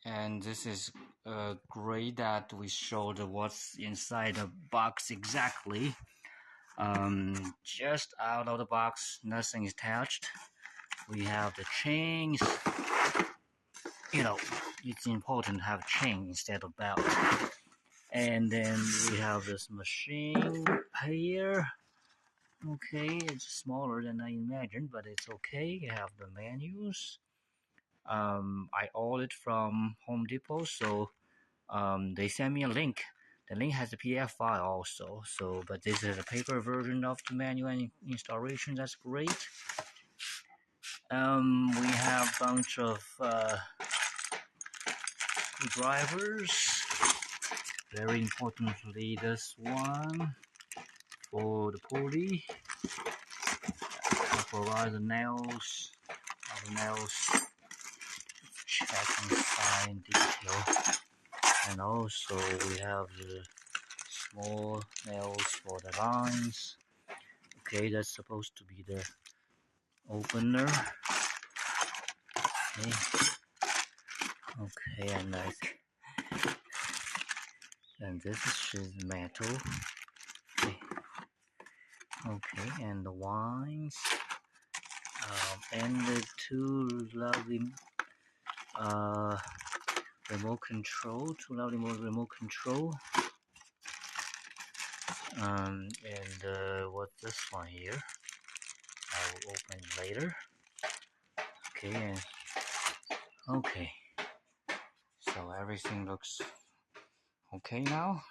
And this is great that we showed what's inside the box exactly. Just out of the box, nothing is attached. We have the chains. You know, it's important to have chain instead of belt. And then we have this machine here. Okay, it's smaller than I imagined, but it's okay. You have the menus. I ordered from Home Depot, so they sent me a link. The link has a PDF file also. So, but this is a paper version of the manual and installation. That's great. We have a bunch of screwdrivers. Very importantly, this one for the pulley. Provide the nails. Check inside in detail. And also we have the small nails for the lines. Okay, that's supposed to be the opener. Okay, and this is metal. Okay, and the wines. And the two lovely remote control. And what's this one here? I will open it later. Okay, so everything looks okay now.